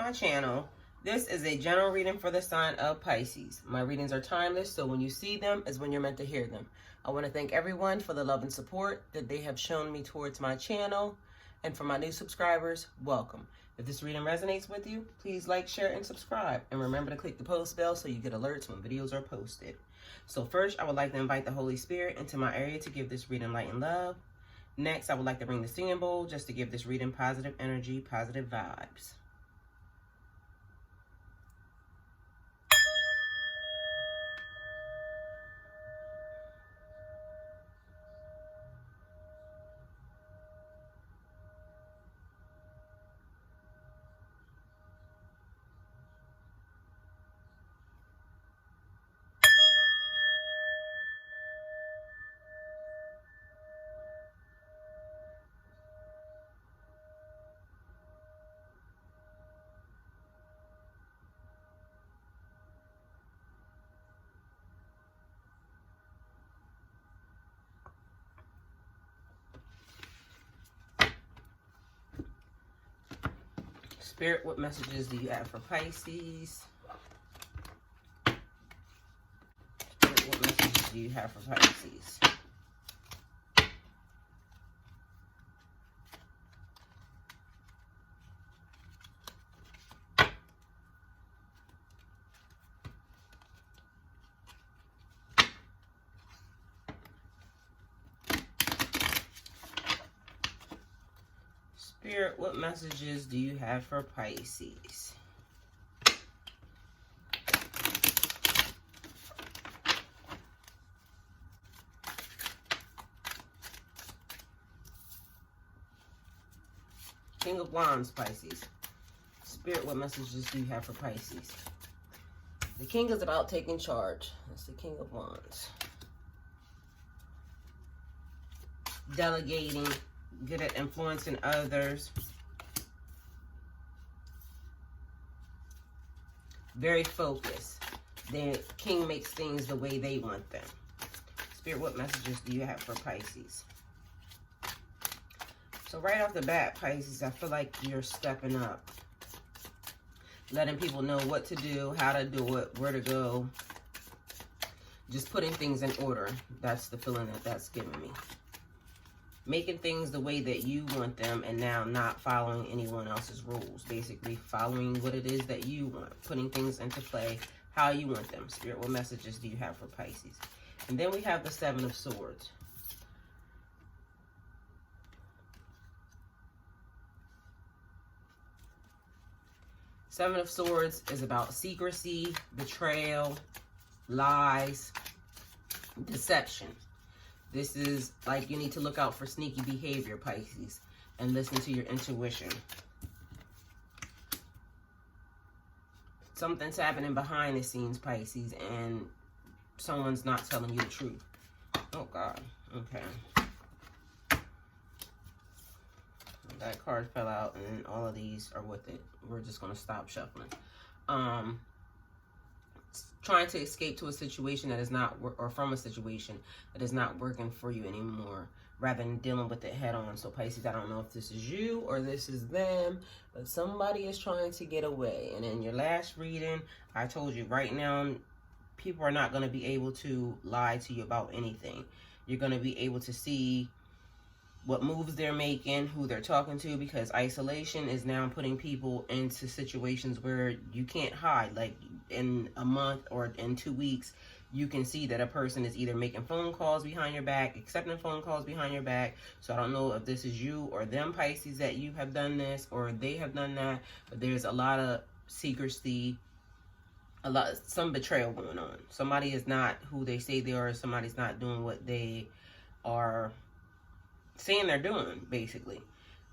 my channel. This is a general reading for the sign of Pisces. My readings are timeless, so when you see them is when you're meant to hear them. I want to thank everyone for the love and support that they have shown me towards my channel. And for my new subscribers, welcome. If this reading resonates with you, please like, share, and subscribe. And remember to click the post bell so you get alerts when videos are posted. So first, I would like to invite the Holy Spirit into my area to give this reading light and love. Next, I would like to bring the singing bowl just to give this reading positive energy, positive vibes. Spirit, what messages do you have for Pisces? Spirit, what messages do you have for Pisces? Spirit, what messages do you have for Pisces? King of Wands, Pisces. Spirit, what messages do you have for Pisces? The King is about taking charge. That's the King of Wands. Delegating, good at influencing others. Very focused. The King makes things the way they want them. Spirit, what messages do you have for Pisces? So right off the bat, Pisces, I feel like you're stepping up. Letting people know what to do, how to do it, where to go. Just putting things in order. That's the feeling that that's giving me. Making things the way that you want them and now not following anyone else's rules. Basically following what it is that you want. Putting things into play how you want them. Spirit, what messages do you have for Pisces? And then we have the Seven of Swords. Seven of Swords is about secrecy, betrayal, lies, deception. This is like you need to look out for sneaky behavior, Pisces, and listen to your intuition. Something's happening behind the scenes, Pisces, and someone's not telling you the truth. Oh, God. Okay. That card fell out, and all of these are with it. We're just going to stop shuffling. Trying to escape to a situation that is not, or from a situation that is not working for you anymore, rather than dealing with it head on. So Pisces, I don't know if this is you or this is them, but somebody is trying to get away. And in your last reading, I told you right now, people are not going to be able to lie to you about anything. You're going to be able to see what moves they're making, who they're talking to, because isolation is now putting people into situations where you can't hide. Like in a month or in 2 weeks, you can see that a person is either making phone calls behind your back, accepting phone calls behind your back. So I don't know if this is you or them, Pisces, that you have done this or they have done that, but there's a lot of secrecy, some betrayal going on. Somebody is not who they say they are. Somebody's not doing what they are saying they're doing, basically.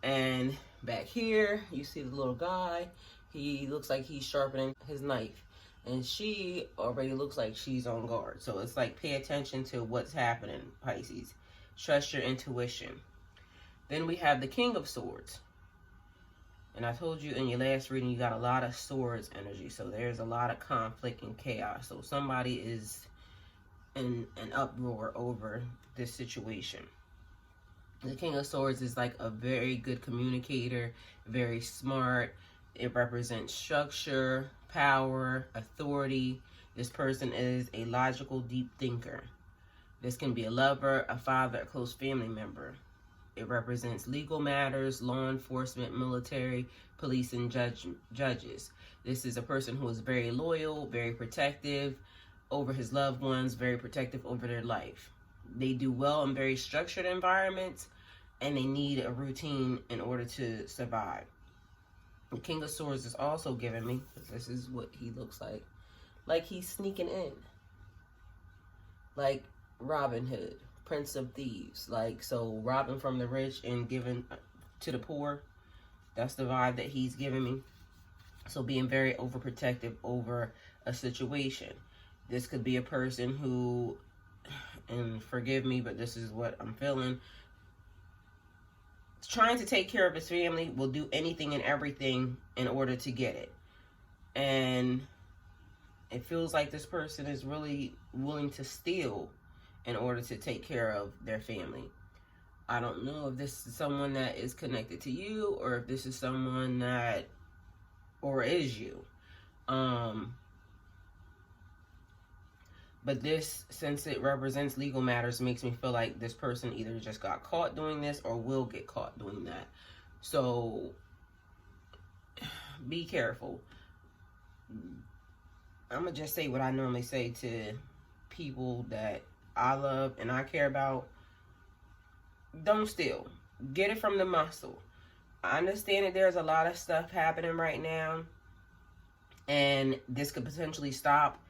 And back here, you see the little guy. He looks like he's sharpening his knife. And she already looks like she's on guard. So it's like, pay attention to what's happening, Pisces. Trust your intuition. Then we have the King of Swords. And I told you in your last reading, you got a lot of swords energy. So there's a lot of conflict and chaos. So somebody is in an uproar over this situation. The King of Swords is like a very good communicator, very smart, It represents structure, power, authority. This person is a logical, deep thinker. This can be a lover, a father, a close family member. It represents legal matters, law enforcement, military, police, and judges. This is a person who is very loyal, very protective over his loved ones, very protective over their life. They do well in very structured environments, and they need a routine in order to survive. The King of Swords is also giving me, this is what he looks like he's sneaking in. Like Robin Hood, Prince of Thieves. Like, so robbing from the rich and giving to the poor. That's the vibe that he's giving me. So being very overprotective over a situation. This could be a person who, and forgive me, but this is what I'm feeling, trying to take care of his family, will do anything and everything in order to get it. And it feels like this person is really willing to steal in order to take care of their family. I don't know if this is someone that is connected to you, or if this is someone that, or is you. But this, since it represents legal matters, makes me feel like this person either just got caught doing this or will get caught doing that. So be careful. I'm going to just say what I normally say to people that I love and I care about. Don't steal. Get it from the muscle. I understand that there's a lot of stuff happening right now, and this could potentially stop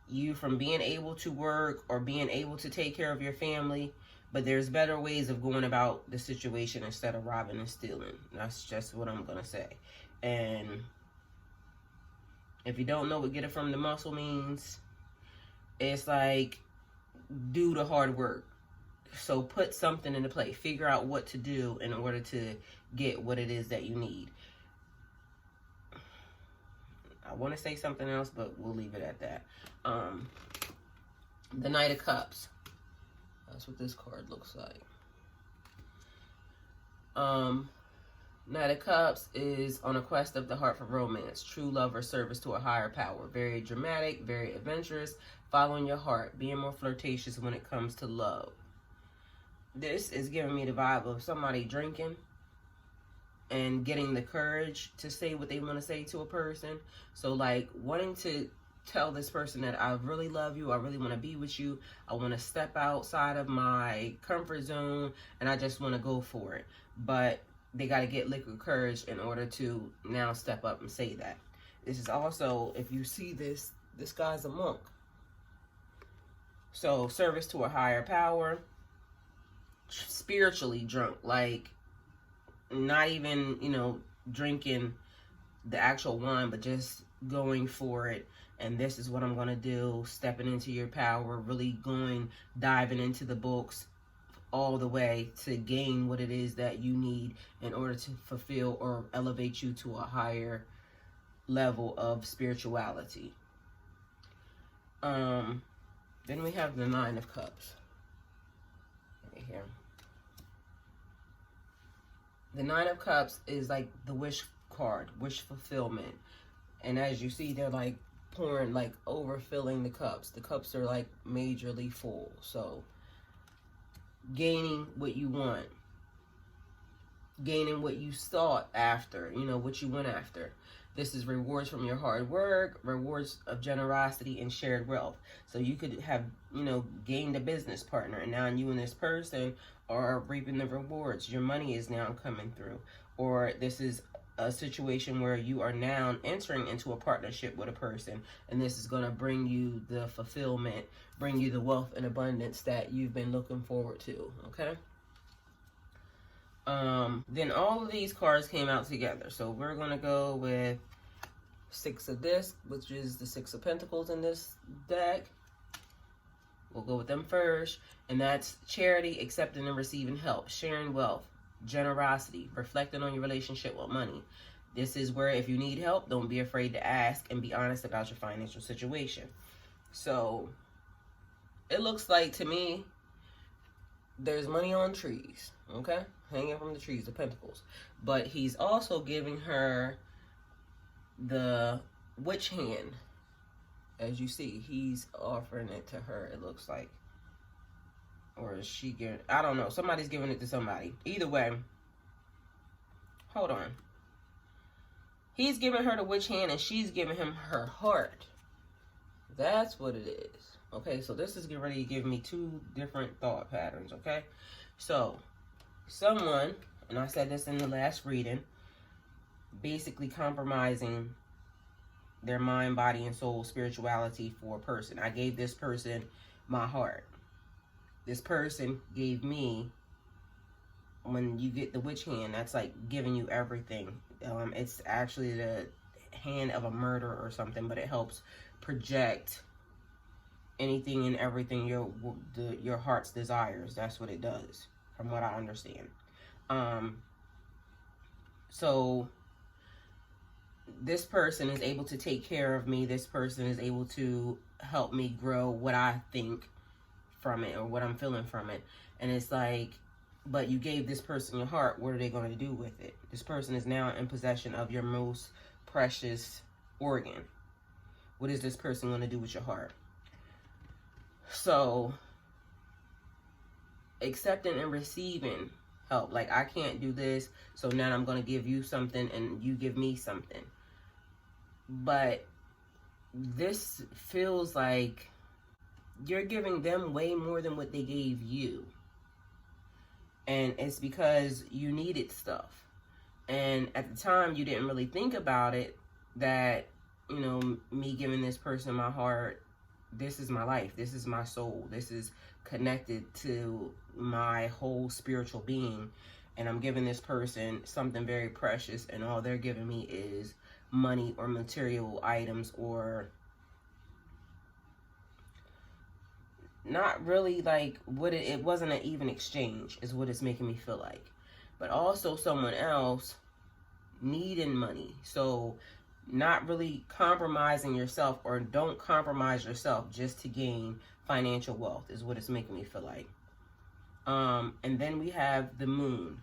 you from being able to work or being able to take care of your family, but there's better ways of going about the situation instead of robbing and stealing. That's just what I'm gonna say. And if you don't know what get it from the muscle means, it's like, do the hard work. So put something into play. Figure out what to do in order to get what it is that you need. I want to say something else, but we'll leave it at that. The Knight of Cups. That's what this card looks like. Knight of Cups is on a quest of the heart for romance, true love or service to a higher power. Very dramatic, very adventurous, following your heart, being more flirtatious when it comes to love. This is giving me the vibe of somebody drinking and getting the courage to say what they want to say to a person. So like wanting to tell this person that I really love you, I really want to be with you, I want to step outside of my comfort zone, and I just want to go for it. But they got to get liquid courage in order to now step up and say that. This is also, if you see this guy's a monk. So service to a higher power, spiritually drunk, like not even, drinking the actual wine, but just going for it. And this is what I'm going to do, stepping into your power, really diving into the books all the way to gain what it is that you need in order to fulfill or elevate you to a higher level of spirituality. Then we have the Nine of Cups right here. The Nine of Cups is like the wish card, wish fulfillment. And as you see, they're like pouring, like overfilling the cups. The cups are like majorly full. So gaining what you want, gaining what you sought after, what you went after. This is rewards from your hard work, rewards of generosity and shared wealth. So you could have, gained a business partner, and now you and this person are reaping the rewards. Your money is now coming through. Or this is a situation where you are now entering into a partnership with a person, and this is going to bring you the fulfillment, bring you the wealth and abundance that you've been looking forward to, okay? Then all of these cards came out together. So we're going to go with Six of Discs, which is the Six of Pentacles in this deck. We'll go with them first. And that's charity, accepting and receiving help, sharing wealth, generosity, reflecting on your relationship with money. This is where if you need help, don't be afraid to ask and be honest about your financial situation. So it looks like to me there's money on trees, okay? Hanging from the trees, the pentacles. But he's also giving her the witch hand. As you see, he's offering it to her, it looks like. Or is she giving, I don't know. Somebody's giving it to somebody. Either way, hold on. He's giving her the witch hand and she's giving him her heart. That's what it is. Okay, so this is getting ready to give me two different thought patterns, okay? So, someone, and I said this in the last reading, basically compromising their mind, body, and soul, spirituality for a person. I gave this person my heart. This person gave me, when you get the witch hand, that's like giving you everything. It's actually the hand of a murder or something, but it helps project anything and everything your heart's desires. That's what it does, from what I understand. So this person is able to take care of me. This person is able to help me grow what I think from it or what I'm feeling from it. And it's like, but you gave this person your heart. What are they going to do with it? This person is now in possession of your most precious organ. What is this person going to do with your heart? So, accepting and receiving help. Like, I can't do this, so now I'm going to give you something and you give me something. But this feels like you're giving them way more than what they gave you. And it's because you needed stuff. And at the time, you didn't really think about it, that, you know, me giving this person my heart, this is my life, this is my soul, this is connected to my whole spiritual being. And I'm giving this person something very precious, and all they're giving me is money or material items, or not really like what it wasn't an even exchange is what it's making me feel like. But also someone else needing money. So not really compromising yourself, or don't compromise yourself just to gain financial wealth is what it's making me feel like. And then we have the moon.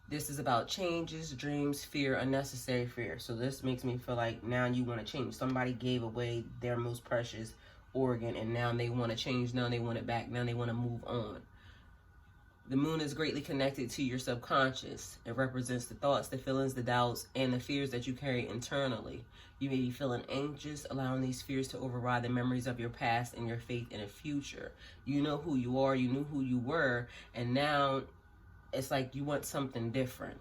This is about changes, dreams, fear, unnecessary fear. So this makes me feel like now you want to change. Somebody gave away their most precious organ, and now they want to change. Now they want it back. Now they want to move on. The moon is greatly connected to your subconscious. It represents the thoughts, the feelings, the doubts, and the fears that you carry internally. You may be feeling anxious, allowing these fears to override the memories of your past and your faith in the future. You know who you are, you knew who you were, and now it's like you want something different.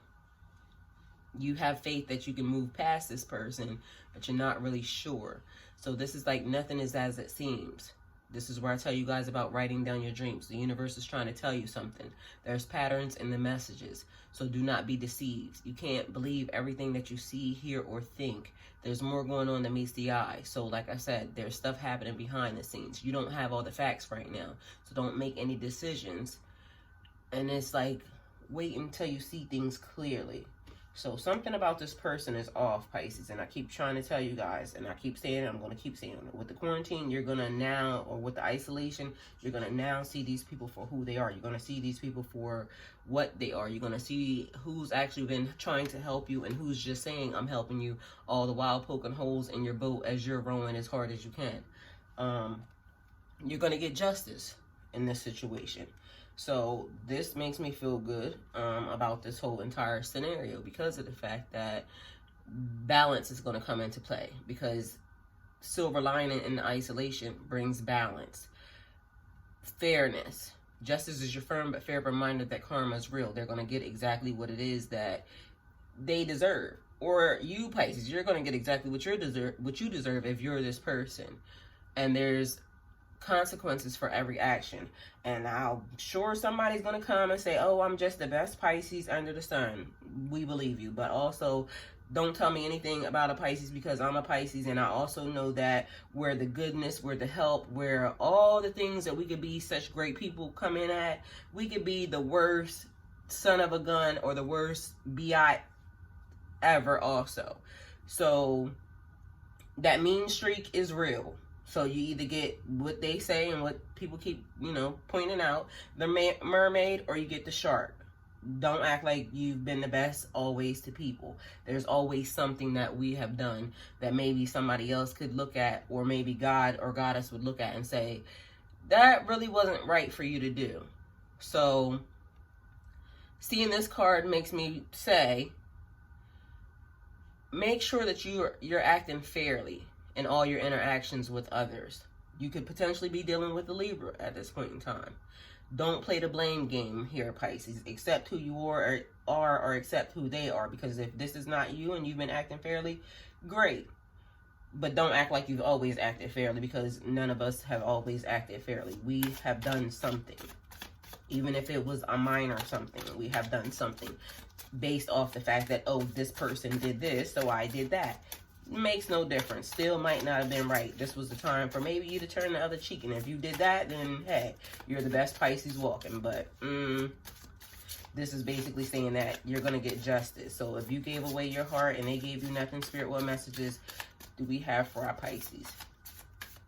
You have faith that you can move past this person, but you're not really sure. So this is like nothing is as it seems. This is where I tell you guys about writing down your dreams. The universe is trying to tell you something. There's patterns in the messages. So do not be deceived. You can't believe everything that you see, hear, or think. There's more going on than meets the eye. So like I said, there's stuff happening behind the scenes. You don't have all the facts right now. So don't make any decisions. And it's like, wait until you see things clearly. So something about this person is off, Pisces, and I keep trying to tell you guys, and I keep saying it, I'm going to keep saying it. With the quarantine, you're going to now, or with the isolation, you're going to now see these people for who they are. You're going to see these people for what they are. You're going to see who's actually been trying to help you and who's just saying, I'm helping you, all the while poking holes in your boat as you're rowing as hard as you can. You're going to get justice in this situation. So this makes me feel good about this whole entire scenario, because of the fact that balance is going to come into play, because silver lining in isolation brings balance. Fairness. Justice is your firm but fair reminder that karma is real. They're going to get exactly what it is that they deserve. Or you, Pisces, you're going to get exactly what you deserve if you're this person. And there's consequences for every action. And I'm sure somebody's going to come and say, oh, I'm just the best Pisces under the sun. We believe you. But also, don't tell me anything about a Pisces, because I'm a Pisces, and I also know that where the goodness, where the help, where all the things that we could be such great people come in at, we could be the worst son of a gun or the worst BI ever also. So that mean streak is real. So you either get what they say and what people keep, pointing out, the mermaid, or you get the shark. Don't act like you've been the best always to people. There's always something that we have done that maybe somebody else could look at, or maybe God or Goddess would look at and say, that really wasn't right for you to do. So seeing this card makes me say, make sure that you're acting fairly in all your interactions with others. You could potentially be dealing with a Libra at this point in time. Don't play the blame game here, Pisces. Accept who you are or accept who they are. Because if this is not you and you've been acting fairly, great. But don't act like you've always acted fairly, because none of us have always acted fairly. We have done something. Even if it was a minor something, we have done something based off the fact that, oh, this person did this, so I did that. Makes no difference. Still might not have been right. This was the time for maybe you to turn the other cheek. And if you did that, then hey, you're the best Pisces walking. But this is basically saying that you're going to get justice. So if you gave away your heart and they gave you nothing, Spirit, what messages do we have for our Pisces?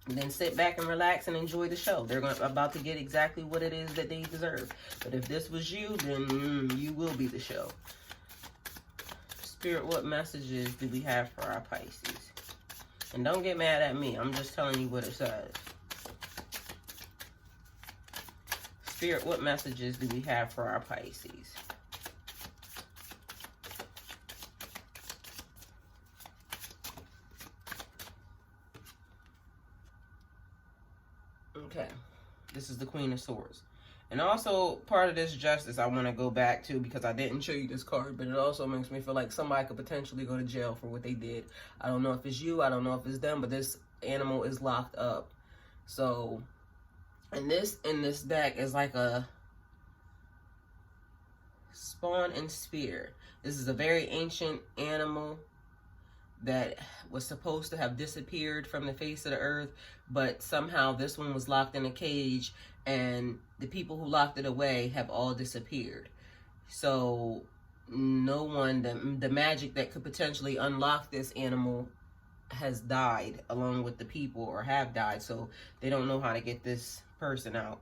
And then sit back and relax and enjoy the show. They're about to get exactly what it is that they deserve. But if this was you, then you will be the show. Spirit, what messages do we have for our Pisces? And don't get mad at me. I'm just telling you what it says. Spirit, what messages do we have for our Pisces? Okay. This is the Queen of Swords. And also, part of this justice I want to go back to, because I didn't show you this card, but it also makes me feel like somebody could potentially go to jail for what they did. I don't know if it's you, I don't know if it's them, but this animal is locked up. So, and this in this deck is like a spawn and spear. This is a very ancient animal that was supposed to have disappeared from the face of the earth, but somehow this one was locked in a cage, and the people who locked it away have all disappeared. So no one, the magic that could potentially unlock this animal has died along with the people, or have died, so they don't know how to get this person out.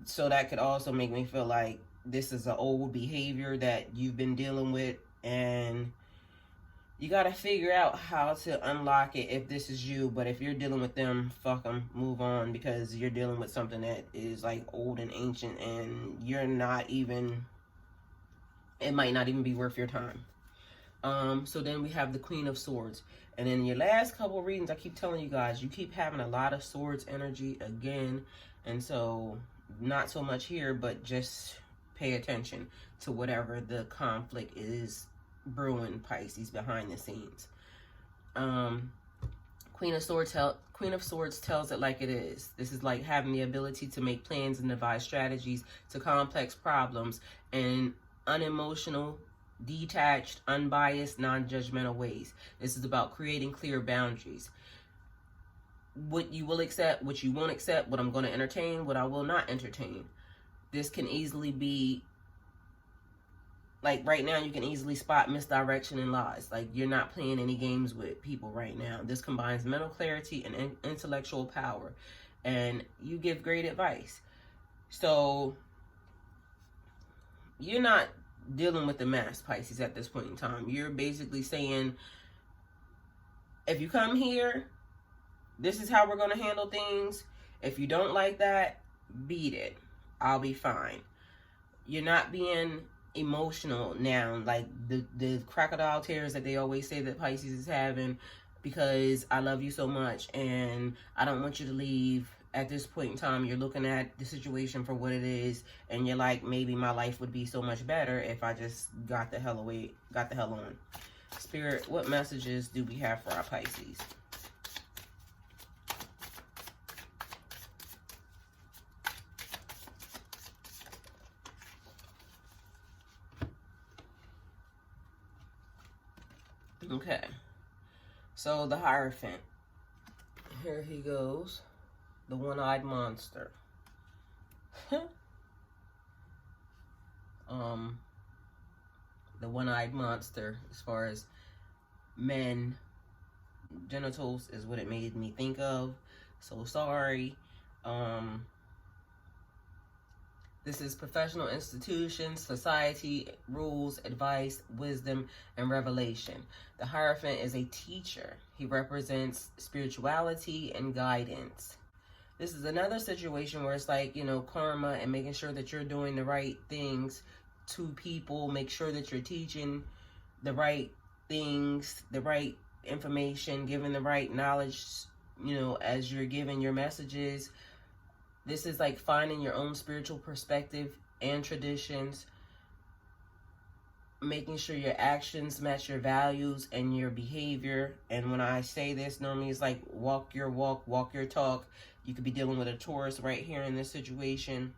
So that could also make me feel like this is an old behavior that you've been dealing with, and you got to figure out how to unlock it if this is you. But if you're dealing with them, fuck them, move on, because you're dealing with something that is like old and ancient, and you're not even, it might not even be worth your time. So then we have the Queen of Swords. And in your last couple of readings, I keep telling you guys, you keep having a lot of swords energy again. And so not so much here, but just pay attention to whatever the conflict is brewing, Pisces, behind the scenes. Queen of Swords tells it like it is. This is like having the ability to make plans and devise strategies to complex problems in unemotional, detached, unbiased, non-judgmental ways. This is about creating clear boundaries. What you will accept, what you won't accept, what I'm going to entertain, what I will not entertain. This can easily be, like right now, you can easily spot misdirection and lies. Like you're not playing any games with people right now. This combines mental clarity and intellectual power. And you give great advice. So you're not dealing with the mass, Pisces, at this point in time. You're basically saying, if you come here, this is how we're going to handle things. If you don't like that, beat it. I'll be fine. You're not being emotional now, like the crocodile tears that they always say that Pisces is having, because I love you so much and I don't want you to leave. At this point in time, you're looking at the situation for what it is, and you're like, maybe my life would be so much better if I just got the hell on. Spirit, what messages do we have for our Pisces? Okay, so the Hierophant. Here he goes. The one-eyed monster. The one-eyed monster, as far as men genitals, is what it made me think of. So sorry. This is professional institutions, society, rules, advice, wisdom, and revelation. The Hierophant is a teacher. He represents spirituality and guidance. This is another situation where it's like, you know, karma and making sure that you're doing the right things to people. Make sure that you're teaching the right things, the right information, giving the right knowledge, you know, as you're giving your messages. This is like finding your own spiritual perspective and traditions, making sure your actions match your values and your behavior. And when I say this, normally it's like walk your walk, walk your talk. You could be dealing with a Taurus right here in this situation.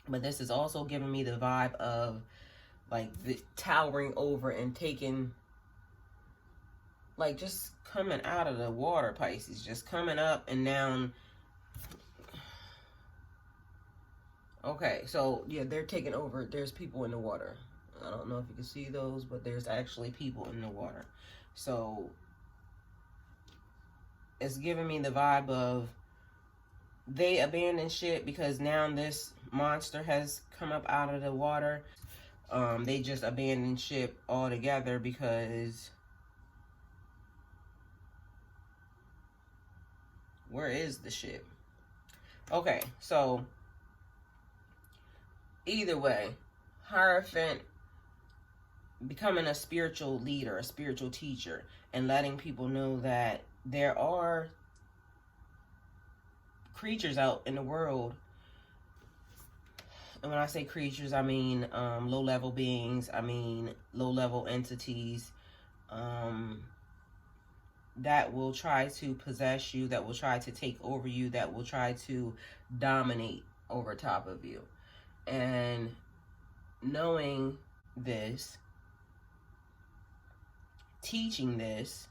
But this is also giving me the vibe of like the towering over and taking, like just coming out of the water, Pisces. Just coming up and down. Okay, so yeah, they're taking over. There's people in the water. I don't know if you can see those, but there's actually people in the water. So it's giving me the vibe of they abandoned shit because now this monster has come up out of the water. They just abandoned ship altogether because where is the ship? Okay, so either way, Hierophant becoming a spiritual leader, a spiritual teacher, and letting people know that there are creatures out in the world. And when I say creatures, I mean low-level beings, I mean low-level entities that will try to possess you, that will try to take over you, that will try to dominate over top of you. And knowing this, teaching this,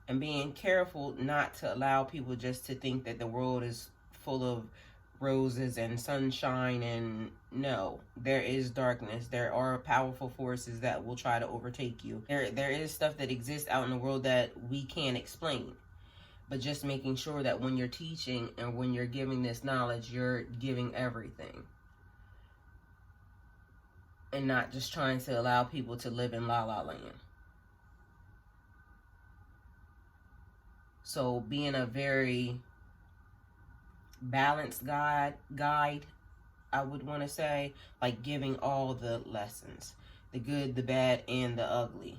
and being careful not to allow people just to think that the world is full of roses and sunshine, and no, there is darkness. There are powerful forces that will try to overtake you. There is stuff that exists out in the world that we can't explain. But just making sure that when you're teaching and when you're giving this knowledge, you're giving everything. And not just trying to allow people to live in la la land. So being a very balanced guide, I would want to say, like giving all the lessons, the good, the bad, and the ugly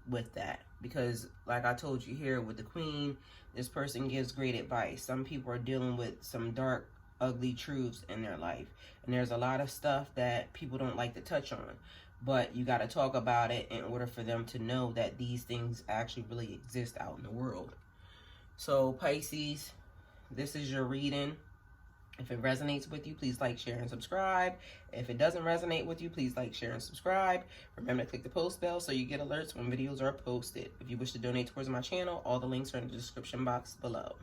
with that. Because like I told you here with the Queen, this person gives great advice. Some people are dealing with some dark, ugly truths in their life. And there's a lot of stuff that people don't like to touch on. But you got to talk about it in order for them to know that these things actually really exist out in the world. So Pisces, this is your reading. If it resonates with you, please like, share, and subscribe. If it doesn't resonate with you, please like, share, and subscribe. Remember to click the post bell so you get alerts when videos are posted. If you wish to donate towards my channel, all the links are in the description box below.